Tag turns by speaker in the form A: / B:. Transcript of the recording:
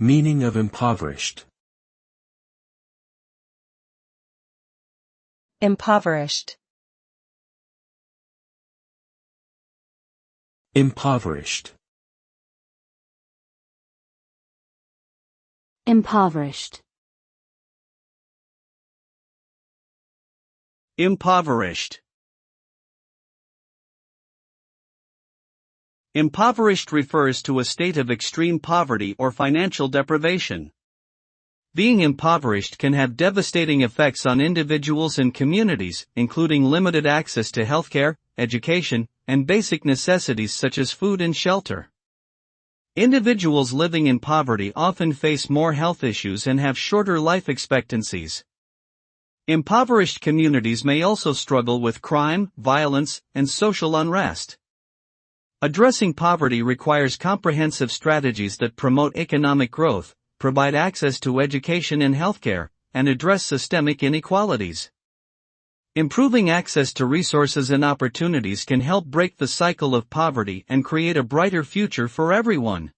A: Meaning of impoverished.
B: Impoverished.
A: Impoverished.
C: Impoverished.
D: Impoverished. Impoverished refers to a state of extreme poverty or financial deprivation. Being impoverished can have devastating effects on individuals and communities, including limited access to healthcare, education, and basic necessities such as food and shelter. Individuals living in poverty often face more health issues and have shorter life expectancies. Impoverished communities may also struggle with crime, violence, and social unrest. Addressing poverty requires comprehensive strategies that promote economic growth, provide access to education and healthcare, and address systemic inequalities. Improving access to resources and opportunities can help break the cycle of poverty and create a brighter future for everyone.